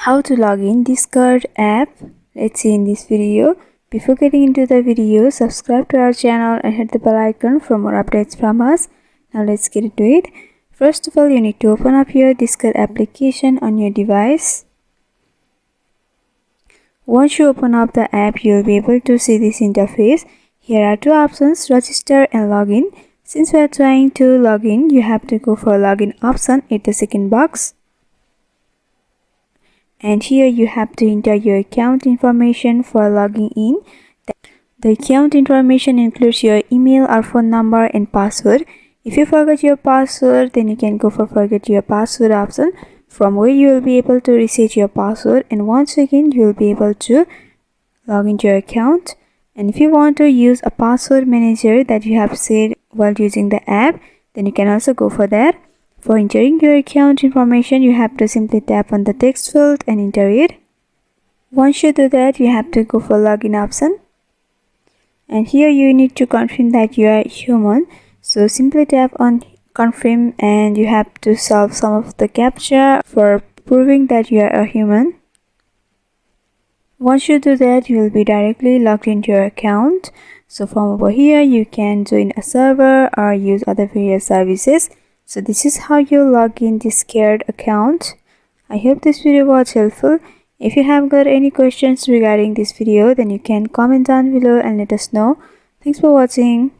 How to log in Discord app. Let's see in this video. Before getting into the video, subscribe to our channel and hit the bell icon for more updates from us. Now let's get into it. First of all, you need to open up your Discord application on your device. Once you open up the app, you'll be able to see this interface. Here are two options, register and login. Since we are trying to log in, you have to go for login option at the second box. And here you have to enter your account information for logging in. The account information includes your email or phone number and password. If you forget your password, then you can go for forget your password option, from where you will be able to reset your password, and once again you will be able to log into your account. And if you want to use a password manager that you have set while using the app, then you can also go for that. For entering your account information, you have to simply tap on the text field and enter it. Once you do that, you have to go for login option. And here you need to confirm that you are human. So simply tap on confirm and you have to solve some of the captcha for proving that you are a human. Once you do that, you will be directly logged into your account. So from over here, you can join a server or use other various services. So this is how you log in Discord account. I hope this video was helpful. If you have got any questions regarding this video, then you can comment down below and let us know. Thanks for watching.